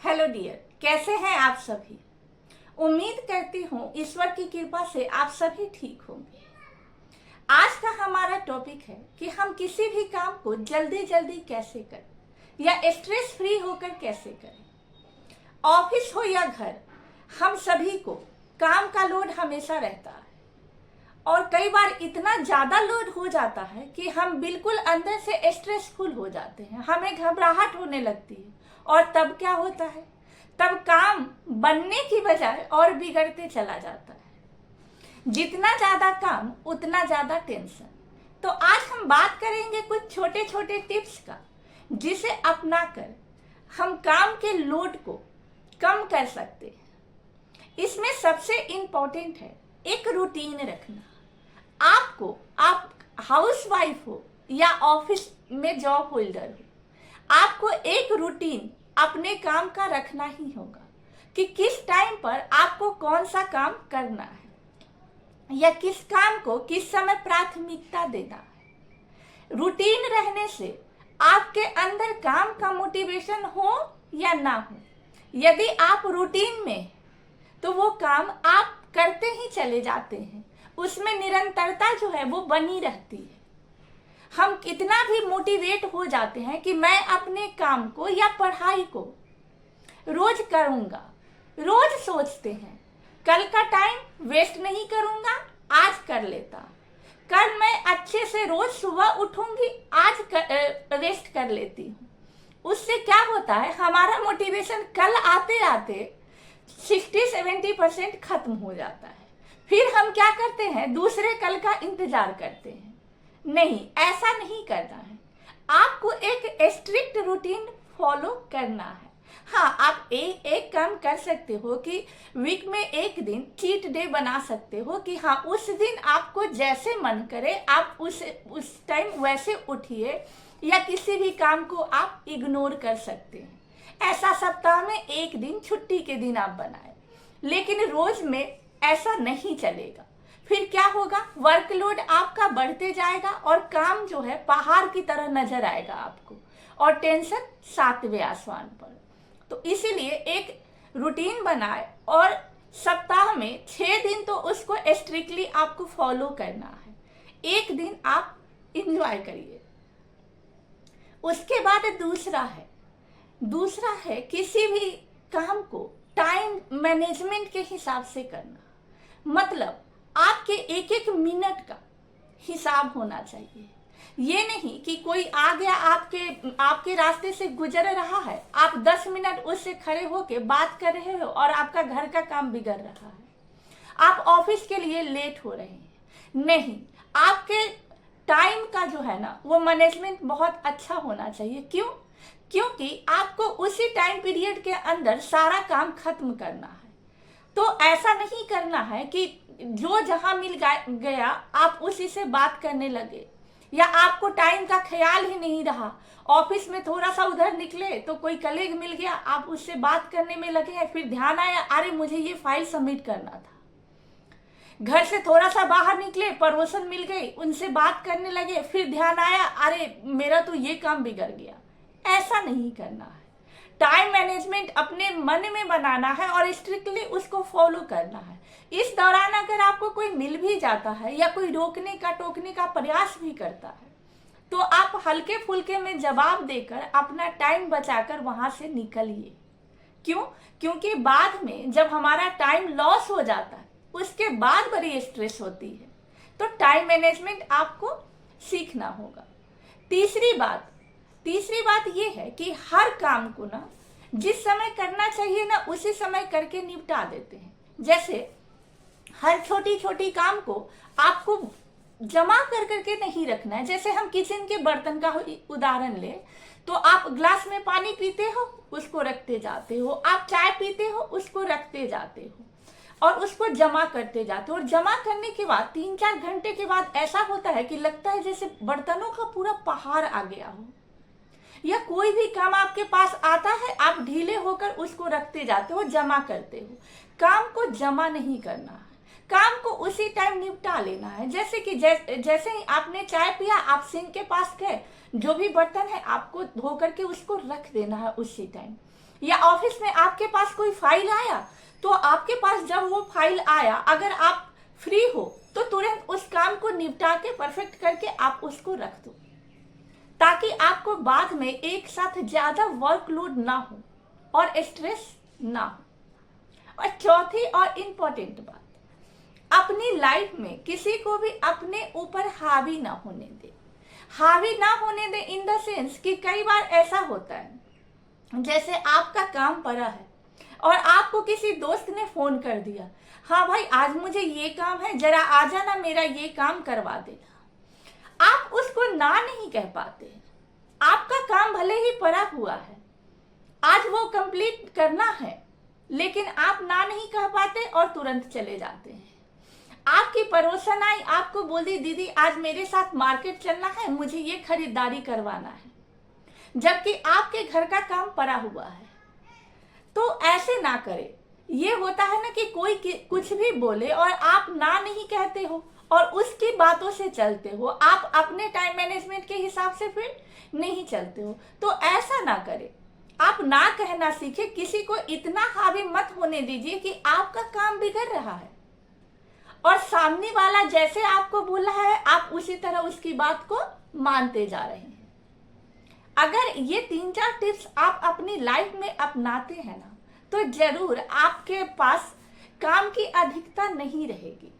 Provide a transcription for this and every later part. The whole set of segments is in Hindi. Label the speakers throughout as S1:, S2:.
S1: हेलो डियर, कैसे हैं आप सभी। उम्मीद करती हूँ ईश्वर की कृपा से आप सभी ठीक होंगे। आज का हमारा टॉपिक है कि हम किसी भी काम को जल्दी जल्दी कैसे करें या स्ट्रेस फ्री होकर कैसे करें। ऑफिस हो या घर, हम सभी को काम का लोड हमेशा रहता है और कई बार इतना ज़्यादा लोड हो जाता है कि हम बिल्कुल अंदर से स्ट्रेसफुल हो जाते हैं, हमें घबराहट होने लगती है और तब क्या होता है, तब काम बनने की बजाय और बिगड़ते चला जाता है। जितना ज़्यादा काम उतना ज़्यादा टेंशन। तो आज हम बात करेंगे कुछ छोटे छोटे टिप्स का, जिसे अपनाकर हम काम के लोड को कम कर सकते हैं। इसमें सबसे इम्पोर्टेंट है एक रूटीन रखना। आप हाउसवाइफ हो या ऑफिस में जॉब होल्डर हो, आपको एक रूटीन अपने काम का रखना ही होगा कि किस टाइम पर आपको कौन सा काम करना है या किस काम को किस समय प्राथमिकता देना है। रूटीन रहने से आपके अंदर काम का मोटिवेशन हो या ना हो, यदि आप रूटीन में तो वो काम आप करते ही चले जाते हैं, उसमें निरंतरता जो है वो बनी रहती है। हम कितना भी मोटिवेट हो जाते हैं कि मैं अपने काम को या पढ़ाई को रोज करूंगा, रोज सोचते हैं कल का टाइम वेस्ट नहीं करूंगा, आज कर लेता, कल मैं अच्छे से रोज सुबह उठूंगी, आज रेस्ट कर लेती हूँ। उससे क्या होता है, हमारा मोटिवेशन कल आते आते 60-70% खत्म हो जाता है। फिर हम क्या करते हैं, दूसरे कल का इंतजार करते हैं। नहीं, ऐसा नहीं करना है। आपको एक स्ट्रिक्ट रूटीन फॉलो करना है। हाँ, आप एक काम कर सकते हो कि वीक में एक दिन चीट डे बना सकते हो कि हाँ, उस दिन आपको जैसे मन करे आप उस टाइम वैसे उठिए, या किसी भी काम को आप इग्नोर कर सकते हैं। ऐसा सप्ताह में एक दिन छुट्टी के दिन आप बनाएं, लेकिन रोज में ऐसा नहीं चलेगा। फिर क्या होगा, वर्कलोड आपका बढ़ते जाएगा और काम जो है पहाड़ की तरह नजर आएगा आपको, और टेंशन 7वें आसमान पर। तो इसीलिए एक रूटीन बनाए और सप्ताह में 6 दिन तो उसको स्ट्रिक्टली आपको फॉलो करना है। एक दिन आप इंजॉय करिए। उसके बाद दूसरा है किसी भी काम को टाइम मैनेजमेंट के हिसाब से करना। मतलब आपके एक एक मिनट का हिसाब होना चाहिए। ये नहीं कि कोई आ गया आपके रास्ते से गुजर रहा है, आप 10 मिनट उससे खड़े होके बात कर रहे हो और आपका घर का काम बिगड़ रहा है, आप ऑफिस के लिए लेट हो रहे हैं। नहीं, आपके टाइम का जो है ना वो मैनेजमेंट बहुत अच्छा होना चाहिए। क्योंकि आपको उसी टाइम पीरियड के अंदर सारा काम खत्म करना है। तो ऐसा नहीं करना है कि जो जहां मिल गया आप उसी से बात करने लगे, या आपको टाइम का ख्याल ही नहीं रहा। ऑफिस में थोड़ा सा उधर निकले तो कोई कलीग मिल गया, आप उससे बात करने में लगे हैं, फिर ध्यान आया अरे मुझे ये फाइल सबमिट करना था। घर से थोड़ा सा बाहर निकले, पड़ोसन मिल गई, उनसे बात करने लगे, फिर ध्यान आया अरे मेरा तो ये काम बिगड़ गया। ऐसा नहीं करना है। टाइम मैनेजमेंट अपने मन में बनाना है और स्ट्रिक्टली उसको फॉलो करना है। इस दौरान अगर आपको कोई मिल भी जाता है या कोई रोकने का टोकने का प्रयास भी करता है, तो आप हल्के फुल्के में जवाब देकर अपना टाइम बचाकर वहां से निकलिए। क्योंकि बाद में जब हमारा टाइम लॉस हो जाता है, उसके बाद बड़ी स्ट्रेस होती है। तो टाइम मैनेजमेंट आपको सीखना होगा। तीसरी बात यह है कि हर काम को ना जिस समय करना चाहिए ना उसी समय करके निपटा देते हैं। जैसे हर छोटी छोटी काम को आपको जमा करके नहीं रखना है। जैसे हम किचन के बर्तन का उदाहरण ले, तो आप ग्लास में पानी पीते हो, उसको रखते जाते हो, आप चाय पीते हो, उसको रखते जाते हो और उसको जमा करते जाते हो। और जमा करने के बाद 3-4 घंटे के बाद ऐसा होता है कि लगता है जैसे बर्तनों का पूरा पहाड़ आ गया हो। या कोई भी काम आपके पास आता है, आप ढीले होकर उसको रखते जाते हो, जमा करते हो। काम को जमा नहीं करना है, काम को उसी टाइम निपटा लेना है। जैसे कि जैसे ही आपने चाय पिया, आप सिंक के पास गए, जो भी बर्तन है आपको धो करके उसको रख देना है उसी टाइम। या ऑफिस में आपके पास कोई फाइल आया, तो आपके पास जब वो फाइल आया, अगर आप फ्री हो तो तुरंत उस काम को निपटा के परफेक्ट करके आप उसको रख दो, ताकि आपको बाद में एक साथ ज्यादा वर्कलोड ना हो और स्ट्रेस ना हो। और चौथी और इम्पोर्टेंट बात, अपनी लाइफ में किसी को भी अपने ऊपर हावी ना होने दे। हावी ना होने दे इन द सेंस कि कई बार ऐसा होता है, जैसे आपका काम पड़ा है और आपको किसी दोस्त ने फोन कर दिया, हाँ भाई आज मुझे ये काम है, जरा आ जाना, मेरा ये काम करवा देना। आप उसको ना नहीं कह पाते। आपका काम भले ही पड़ा हुआ है, आज वो कंप्लीट करना है, लेकिन आप ना नहीं कह पाते और तुरंत चले जाते हैं। आपकी पड़ोसन आई, आपको बोली दीदी आज मेरे साथ मार्केट चलना है, मुझे ये खरीदारी करवाना है, जबकि आपके घर का काम पड़ा हुआ है। तो ऐसे ना करें। ये होता है ना कि कोई कुछ भी बोले और आप ना नहीं कहते हो और उसकी बातों से चलते हो, आप अपने टाइम मैनेजमेंट के हिसाब से फिर नहीं चलते हो। तो ऐसा ना करें, आप ना कहना सीखे। किसी को इतना हावी मत होने दीजिए कि आपका काम बिगड़ रहा है और सामने वाला जैसे आपको बोला है आप उसी तरह उसकी बात को मानते जा रहे हैं। अगर ये 3-4 टिप्स आप अपनी लाइफ में अपनाते हैं ना, तो जरूर आपके पास काम की अधिकता नहीं रहेगी।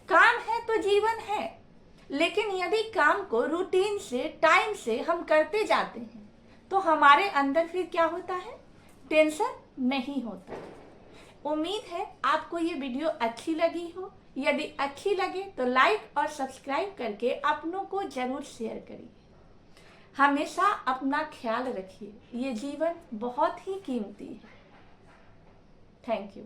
S1: काम है तो जीवन है, लेकिन यदि काम को रूटीन से, टाइम से हम करते जाते हैं, तो हमारे अंदर फिर क्या होता है, टेंशन नहीं होता। उम्मीद है आपको ये वीडियो अच्छी लगी हो। यदि अच्छी लगे तो लाइक और सब्सक्राइब करके अपनों को जरूर शेयर करिए। हमेशा अपना ख्याल रखिए, ये जीवन बहुत ही कीमती है। Thank you.